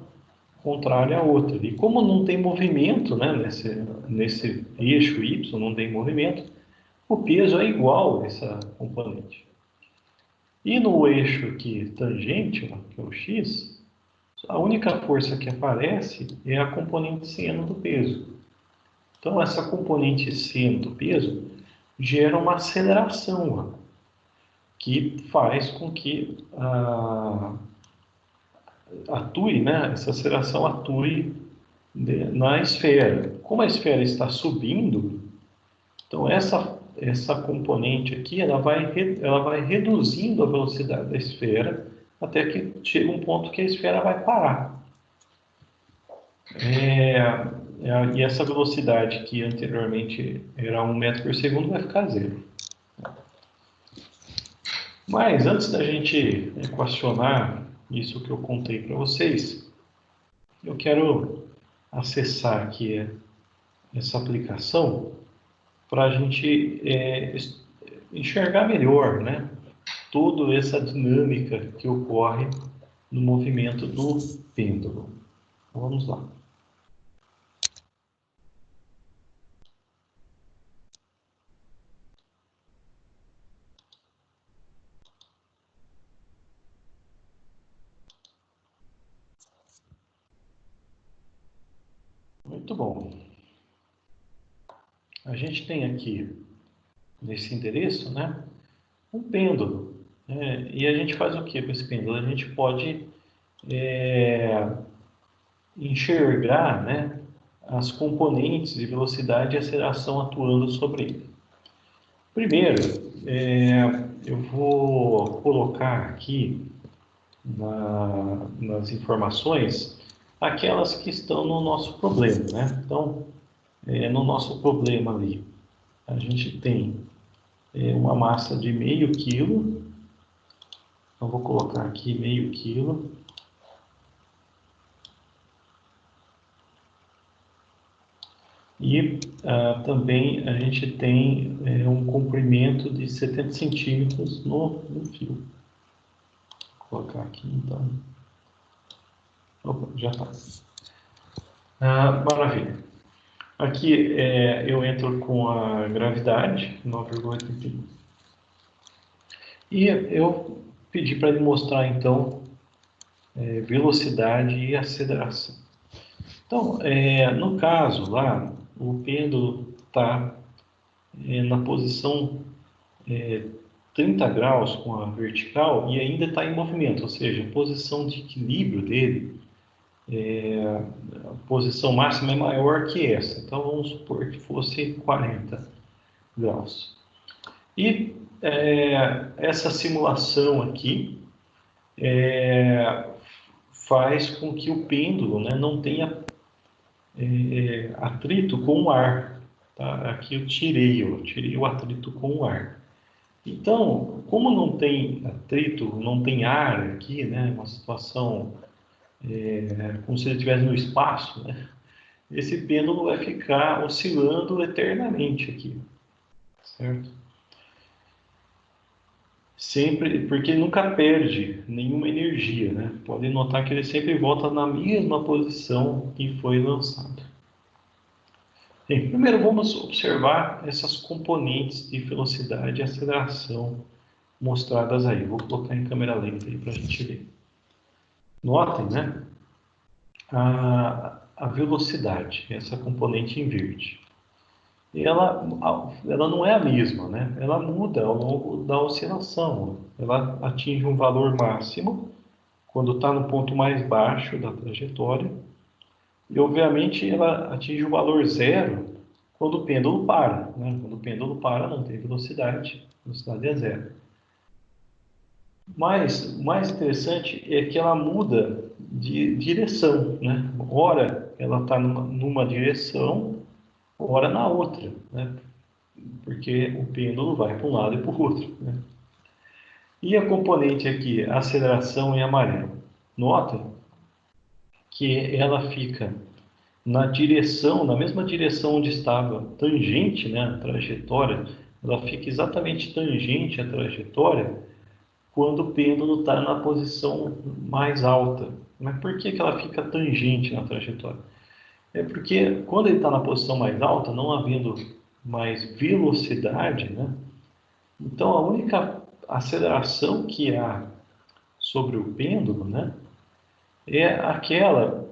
contrária à outra. E como não tem movimento, né, nesse eixo Y, não tem movimento, o peso é igual a essa componente. E no eixo aqui tangente, ó, que é o X, a única força que aparece é a componente seno do peso. Então, essa componente seno do peso gera uma aceleração, ó, que faz com que atue, né, essa aceleração atue na esfera. Como a esfera está subindo, então essa componente aqui ela vai reduzindo a velocidade da esfera até que chega um ponto que a esfera vai parar. E essa velocidade que anteriormente era 1 metro por segundo vai ficar 0. Mas antes da gente equacionar isso que eu contei para vocês, eu quero acessar aqui essa aplicação para a gente enxergar melhor, né, toda essa dinâmica que ocorre no movimento do pêndulo. Então, vamos lá. Muito bom. A gente tem aqui, nesse endereço, né, um pêndulo. E a gente faz o que com esse pêndulo? A gente pode enxergar, né, as componentes de velocidade e aceleração atuando sobre ele. Primeiro, eu vou colocar aqui nas informações aquelas que estão no nosso problema, né? Então, no nosso problema ali, a gente tem uma massa de 0,5 kg Então, vou colocar aqui meio quilo. E também a gente tem um comprimento de 70 centímetros no fio. Vou colocar aqui, então. Opa, já está. Maravilha. Aqui eu entro com a gravidade, 9,81. E eu pedi para ele mostrar, então, velocidade e aceleração. Então, no caso lá, o pêndulo está na posição 30 graus com a vertical e ainda está em movimento, ou seja, a posição de equilíbrio dele, a posição máxima é maior que essa. Então, vamos supor que fosse 40 graus. E essa simulação aqui faz com que o pêndulo, né, não tenha atrito com o ar. Tá? Aqui eu tirei o atrito com o ar. Então, como não tem atrito, não tem ar aqui, né, uma situação como se ele estivesse no espaço, né, esse pêndulo vai ficar oscilando eternamente aqui, certo? Sempre, porque ele nunca perde nenhuma energia, né? Pode notar que ele sempre volta na mesma posição que foi lançado. Bem, primeiro vamos observar essas componentes de velocidade e aceleração mostradas aí. Vou colocar em câmera lenta aí para a gente ver. Notem, né? A velocidade, essa componente em verde. Ela não é a mesma, né? Ela muda ao longo da oscilação. Ela atinge um valor máximo quando está no ponto mais baixo da trajetória e, obviamente, ela atinge o valor zero quando o pêndulo para, né? Quando o pêndulo para, não tem velocidade, a velocidade é zero. Mas o mais interessante é que ela muda de direção, né? Ora ela está numa direção, ora na outra, né? Porque o pêndulo vai para um lado e para o outro, né? E a componente aqui, a aceleração em amarelo. Notem que ela fica na direção, na mesma direção onde estava tangente, né, a trajetória, ela fica exatamente tangente à trajetória quando o pêndulo está na posição mais alta. Mas por que ela fica tangente na trajetória? É porque quando ele está na posição mais alta, não havendo mais velocidade, né, então a única aceleração que há sobre o pêndulo, né, é aquela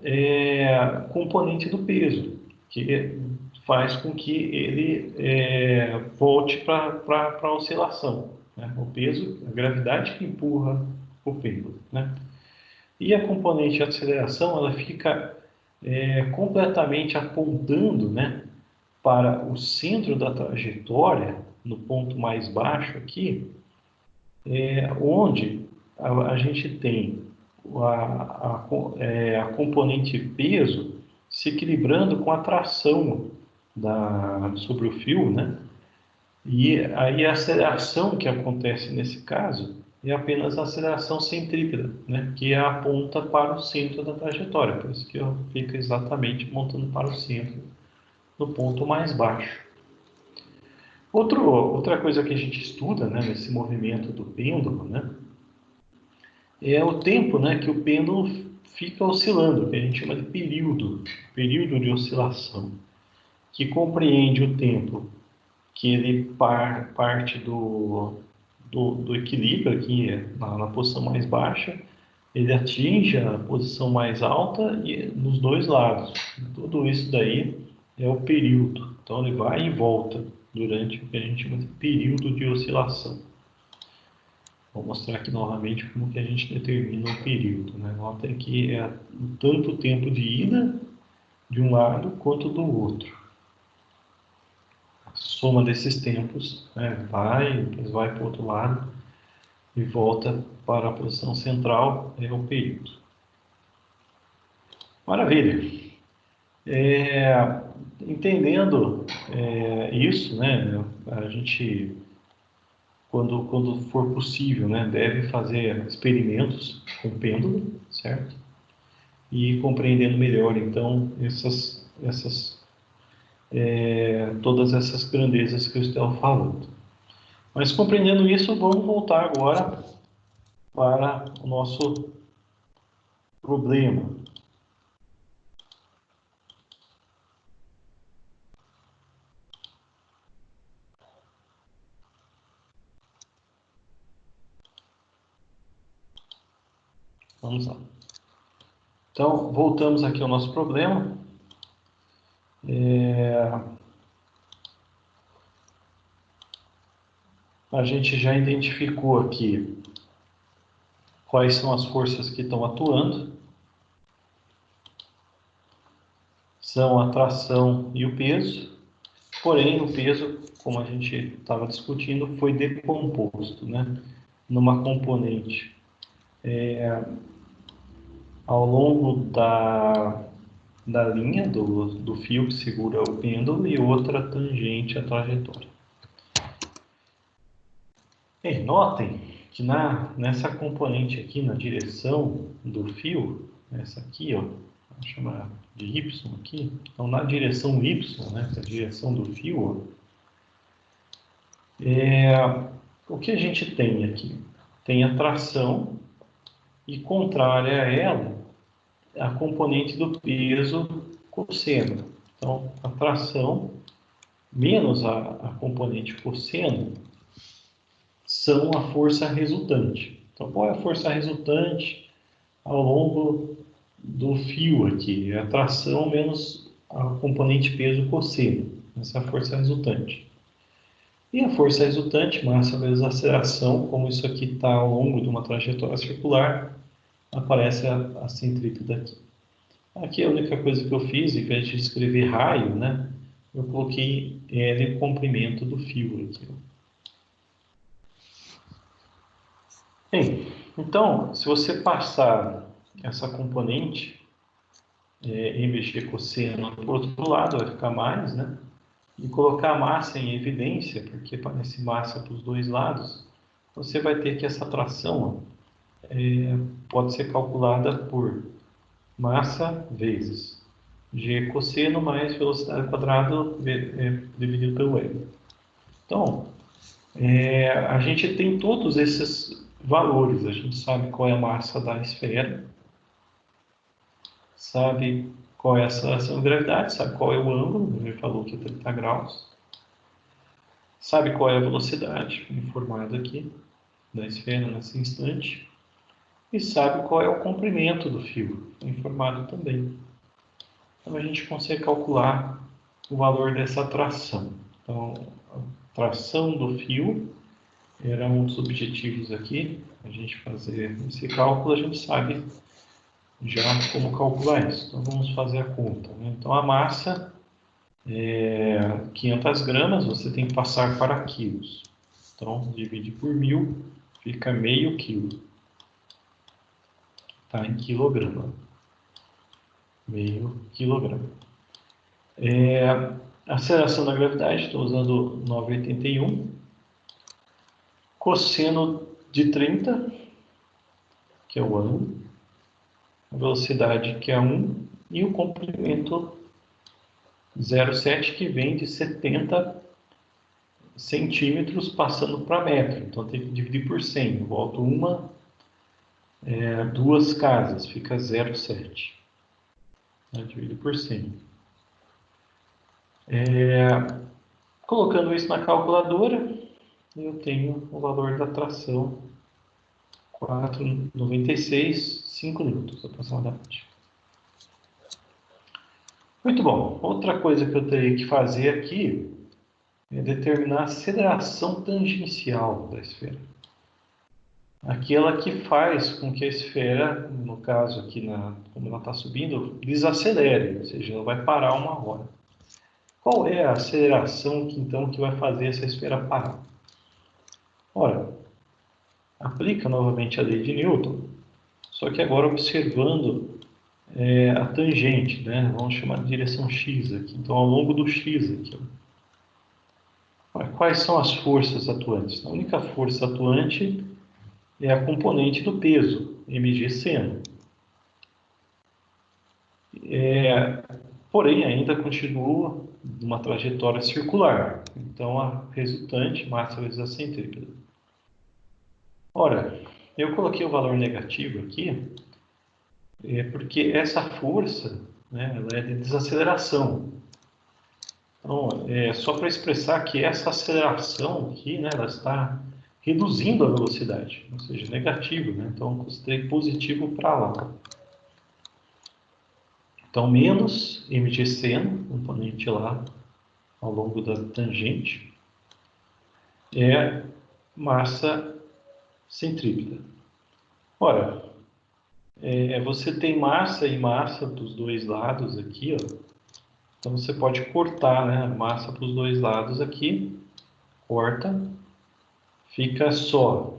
componente do peso, que faz com que ele volte para a oscilação, né? O peso, a gravidade que empurra o pêndulo, né? E a componente de aceleração, ela fica completamente apontando, né, para o centro da trajetória, no ponto mais baixo aqui, onde a gente tem a componente peso se equilibrando com a tração sobre o fio, né? E aí a aceleração que acontece nesse caso é apenas a aceleração centrípeta, né? Que aponta para o centro da trajetória, por isso que fica exatamente apontando para o centro, no ponto mais baixo. Outra coisa que a gente estuda, né, nesse movimento do pêndulo, né, é o tempo, né, que o pêndulo fica oscilando, que a gente chama de período de oscilação, que compreende o tempo que ele parte do equilíbrio aqui na posição mais baixa, ele atinge a posição mais alta e nos dois lados. Tudo isso daí é o período. Então ele vai e volta durante o que a gente chama de período de oscilação. Vou mostrar aqui novamente como que a gente determina o período, né? Nota que é tanto o tempo de ida de um lado quanto do outro. A soma desses tempos, né, depois vai para o outro lado e volta para a posição central, é o período. Maravilha! Entendendo isso, né, a gente quando for possível, né, deve fazer experimentos com pêndulo, certo? E compreendendo melhor, então, todas essas grandezas que eu estava falando. Mas compreendendo isso, vamos voltar agora para o nosso problema. Vamos lá. Então, voltamos aqui ao nosso problema. A gente já identificou aqui quais são as forças que estão atuando. São a tração e o peso. Porém, o peso, como a gente estava discutindo, foi decomposto, né, numa componente ao longo da linha do fio que segura o pêndulo e outra tangente à trajetória. E notem que nessa componente aqui, na direção do fio, essa aqui, ó, vamos chamar de Y aqui, então na direção Y, né, essa direção do fio, o que a gente tem aqui? Tem a tração e contrária a ela, a componente do peso cosseno. Então, a tração menos a componente cosseno são a força resultante. Então, qual é a força resultante ao longo do fio aqui? É a tração menos a componente peso cosseno. Essa é a força resultante. E a força resultante, massa vezes aceleração, como isso aqui está ao longo de uma trajetória circular, aparece a centrípeta aqui. Aqui a única coisa que eu fiz, em vez de escrever raio, né, eu coloquei L, o comprimento do fio aqui. Bem, então, se você passar essa componente, em vez de cosseno para o outro lado, vai ficar mais, né? E colocar a massa em evidência, porque parece massa para os dois lados, você vai ter que essa tração pode ser calculada por massa vezes g cosseno mais velocidade quadrada dividido pelo L. Então, a gente tem todos esses valores. A gente sabe qual é a massa da esfera, sabe qual é a aceleração de gravidade, sabe qual é o ângulo, ele falou que é 30 graus, sabe qual é a velocidade, informado aqui, da esfera nesse instante, e sabe qual é o comprimento do fio, informado também. Então a gente consegue calcular o valor dessa tração. Então, a tração do fio era um dos objetivos aqui. A gente fazer esse cálculo, a gente sabe já como calcular isso. Então vamos fazer a conta, né? Então a massa é 500 gramas, você tem que passar para quilos. Então divide por 1000, fica meio quilo. Está em quilograma. Meio quilograma. Aceleração da gravidade, estou usando 9,81. Cosseno de 30, que é o ângulo. A velocidade, que é 1. E o comprimento 0,7, que vem de 70 centímetros passando para metro. Então tem que dividir por 100. Eu volto duas casas, fica 0,7. Divido por 100. Colocando isso na calculadora, eu tenho o valor da tração 4,96, 5 minutos aproximadamente. Muito bom. Outra coisa que eu teria que fazer aqui é determinar a aceleração tangencial da esfera. Aquela que faz com que a esfera, no caso aqui, como ela está subindo, desacelere, ou seja, ela vai parar uma hora. Qual é a aceleração que vai fazer essa esfera parar? Ora, aplica novamente a lei de Newton, só que agora observando a tangente, né? Vamos chamar de direção x aqui. Então, ao longo do x aqui. Quais são as forças atuantes? A única força atuante é a componente do peso, mg seno. Porém, ainda continua uma trajetória circular. Então, a resultante, massa vezes a centrípeta. Ora, eu coloquei o valor negativo aqui, porque essa força, né, ela é de desaceleração. Então, só para expressar que essa aceleração aqui, né, ela está reduzindo a velocidade, ou seja, negativo, né? Então, eu considerei positivo para lá. Então, menos mg seno, componente lá ao longo da tangente, é massa centrípeta. Ora, você tem massa e massa dos dois lados aqui, ó. Então você pode cortar, né, a massa para os dois lados aqui, corta, fica só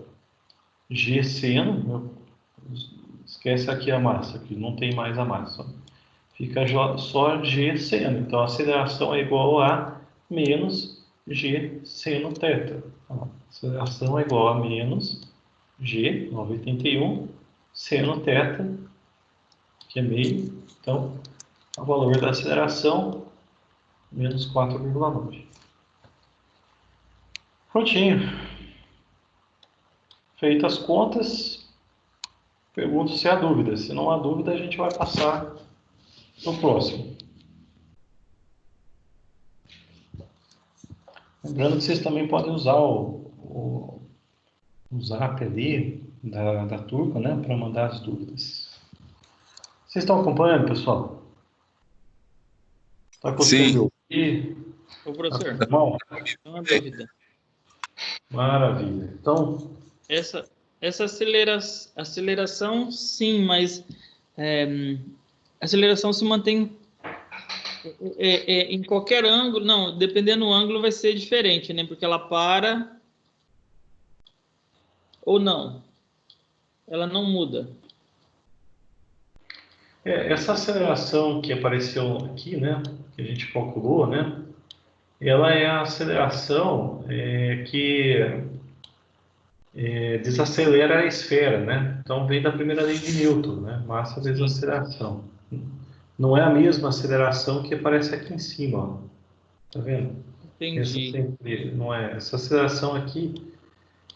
G seno, esquece aqui a massa, que não tem mais a massa. Fica só G seno, então a aceleração é igual a menos G seno θ. Então, a aceleração é igual a menos G, 981, seno θ, que é meio. Então, o valor da aceleração, menos 4,9. Prontinho. Feitas as contas, pergunto se há dúvida. Se não há dúvida, a gente vai passar no próximo. Lembrando que vocês também podem usar o zap ali da turma, né, para mandar as dúvidas. Vocês estão acompanhando, pessoal? Está conseguindo ouvir? Ô, professor, Não? uma dúvida. Maravilha. Então, Essa aceleração, sim, mas a aceleração se mantém em qualquer ângulo. Não, dependendo do ângulo vai ser diferente, né? Porque ela para ou não. Ela não muda. essa aceleração que apareceu aqui, né, que a gente calculou, né, ela é a aceleração que desacelera a esfera, né? Então vem da primeira lei de Newton, né? Massa vezes aceleração. Não é a mesma aceleração que aparece aqui em cima, ó. Tá vendo? Entendi. Não é essa aceleração aqui.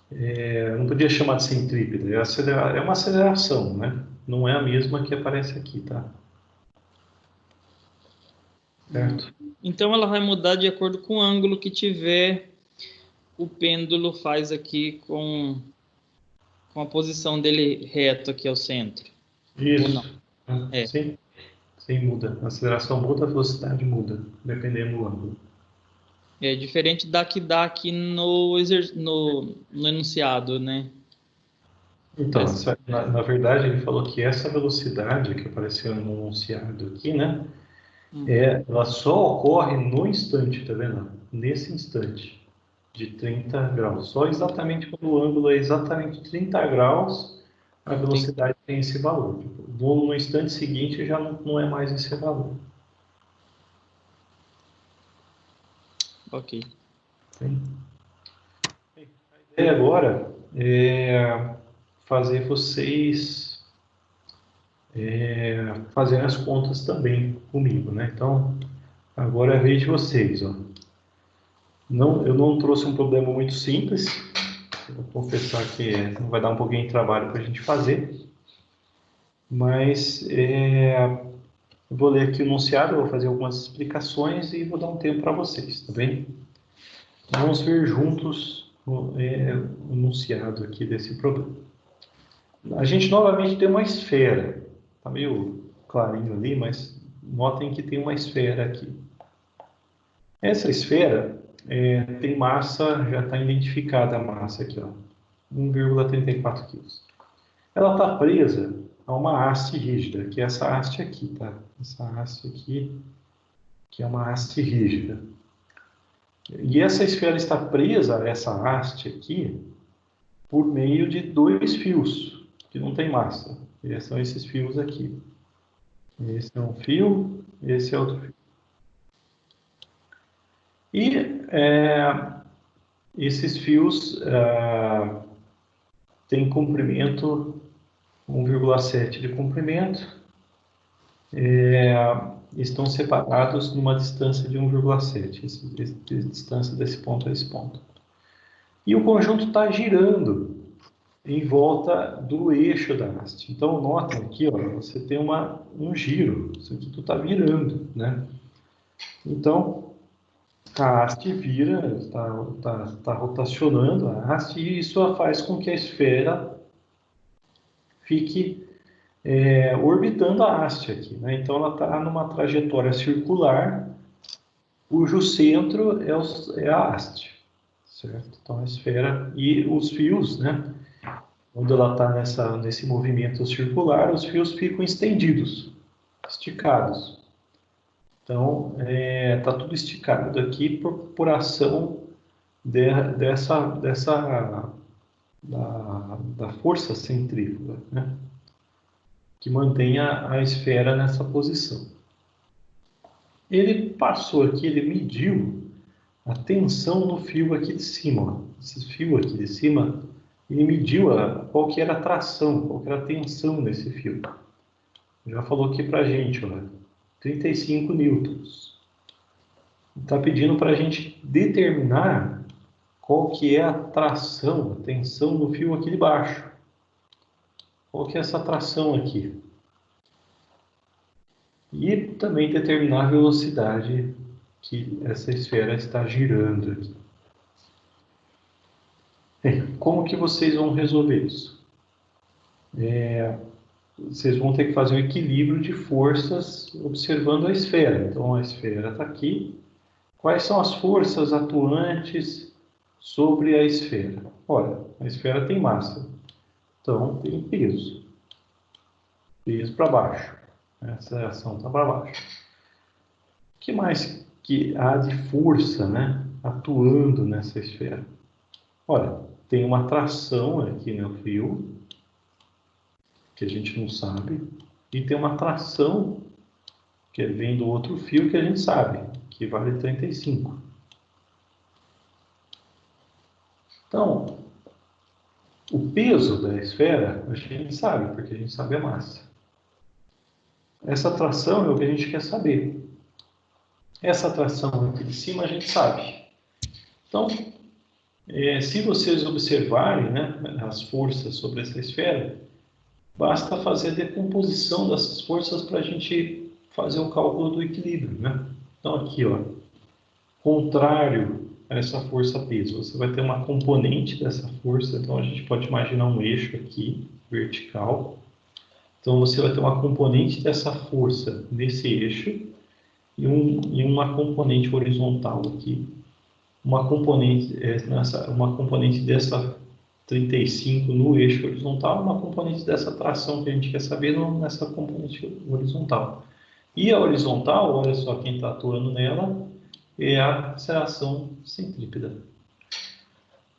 Eu não podia chamar de centrípeta. É uma aceleração, né? Não é a mesma que aparece aqui, tá? Certo? Então ela vai mudar de acordo com o ângulo que tiver o pêndulo faz aqui com a posição dele reto aqui ao centro. Isso. Ou não? Sim, sim, muda. A aceleração muda, a velocidade muda, dependendo do ângulo. É diferente da que dá aqui no enunciado, né? Então, na verdade, ele falou que essa velocidade que apareceu no enunciado aqui, né? Ela só ocorre no instante, tá vendo? Nesse instante de 30 graus. Só exatamente quando o ângulo é exatamente 30 graus, a velocidade tem esse valor. No instante seguinte já não é mais esse valor. Ok. A ideia agora é fazer vocês fazerem as contas também comigo, né? Então, agora é a vez de vocês, ó. Eu não trouxe um problema muito simples. Vou confessar que não vai dar um pouquinho de trabalho para a gente fazer. Mas eu vou ler aqui o enunciado, vou fazer algumas explicações e vou dar um tempo para vocês, tá bem? Vamos ver juntos o enunciado aqui desse problema. A gente novamente tem uma esfera. Está meio clarinho ali, mas notem que tem uma esfera aqui. Essa esfera tem massa, já está identificada a massa aqui, ó, 1,34 kg. Ela está presa a uma haste rígida, que é essa haste aqui, tá? Essa haste aqui, que é uma haste rígida. E essa esfera está presa a essa haste aqui por meio de dois fios, que não tem massa. E são esses fios aqui. Esse é um fio, esse é outro fio. E Esses fios têm comprimento 1,7 de comprimento, estão separados numa distância de 1,7, distância desse ponto a esse ponto. E o conjunto está girando em volta do eixo da haste. Então, notem aqui, ó, você tem um giro, isso aqui tudo está virando, né? Então, a haste vira, está rotacionando a haste, e isso faz com que a esfera fique orbitando a haste aqui, né? Então, ela está numa trajetória circular, cujo centro é a haste, certo? Então, a esfera e os fios, né? Quando ela está nesse movimento circular, os fios ficam estendidos, esticados. Então, está tudo esticado aqui por ação da força centrífuga, né? Que mantém a esfera nessa posição. Ele passou aqui, ele mediu a tensão no fio aqui de cima. Ó. Esse fio aqui de cima, ele mediu qual que era a tração, qual que era a tensão nesse fio. Já falou aqui para a gente, ó, 35 newtons. Está pedindo para a gente determinar qual que é a tração, a tensão no fio aqui de baixo. Qual que é essa tração aqui? E também determinar a velocidade que essa esfera está girando aqui. Bem, como que vocês vão resolver isso? Vocês vão ter que fazer um equilíbrio de forças observando a esfera. Então, a esfera está aqui. Quais são as forças atuantes sobre a esfera? Olha, a esfera tem massa, então tem peso. Peso para baixo. Essa ação está para baixo. O que mais que há de força, né, atuando nessa esfera? Olha, tem uma tração aqui no fio, que a gente não sabe, e tem uma tração que vem do outro fio que a gente sabe, que vale 35. Então, o peso da esfera a gente sabe, porque a gente sabe a massa. Essa tração é o que a gente quer saber. Essa tração aqui de cima a gente sabe. Então, se vocês observarem, né, as forças sobre essa esfera, basta fazer a decomposição dessas forças para a gente fazer o cálculo do equilíbrio, né? Então, aqui, ó, contrário a essa força-peso, você vai ter uma componente dessa força, então a gente pode imaginar um eixo aqui, vertical. Então, você vai ter uma componente dessa força nesse eixo e uma componente horizontal aqui. Uma componente dessa 35 no eixo horizontal, uma componente dessa tração que a gente quer saber nessa componente horizontal. E a horizontal, olha só quem está atuando nela, é a aceleração centrípeta.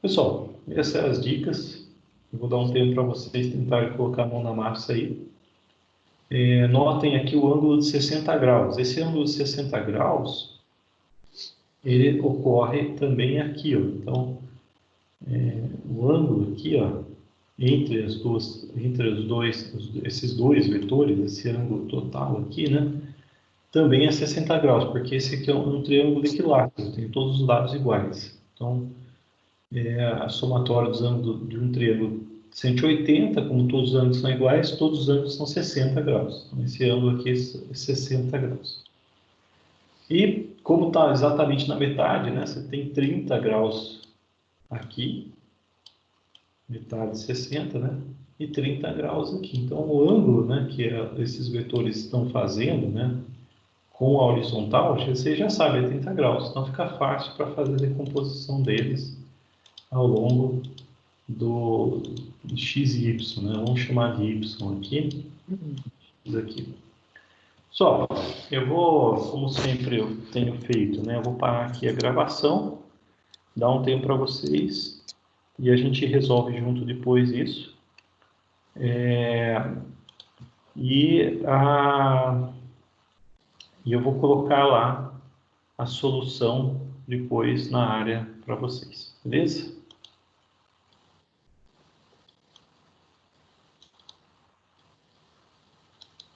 Pessoal, essas são as dicas. Eu vou dar um tempo para vocês tentarem colocar a mão na massa aí. Notem aqui o ângulo de 60 graus. Esse ângulo de 60 graus, ele ocorre também aqui, ó. Então, o ângulo aqui, ó, entre esses dois vetores, esse ângulo total aqui, né, também é 60 graus, porque esse aqui é um triângulo equilátero, tem todos os lados iguais. Então, a somatória dos ângulos de um triângulo 180, como todos os ângulos são iguais, todos os ângulos são 60 graus. Então, esse ângulo aqui é 60 graus. E, como está exatamente na metade, né, você tem 30 graus aqui, metade de 60, né? E 30 graus aqui. Então, o ângulo, né, que esses vetores estão fazendo, né, com a horizontal, você já sabe, é 30 graus. Então, fica fácil para fazer a decomposição deles ao longo do x e y, né? Vamos chamar de y aqui. Isso aqui. Só, eu vou, como sempre eu tenho feito, né, eu vou parar aqui a gravação, dar um tempo para vocês e a gente resolve junto depois isso. E eu vou colocar lá a solução depois na área para vocês, beleza?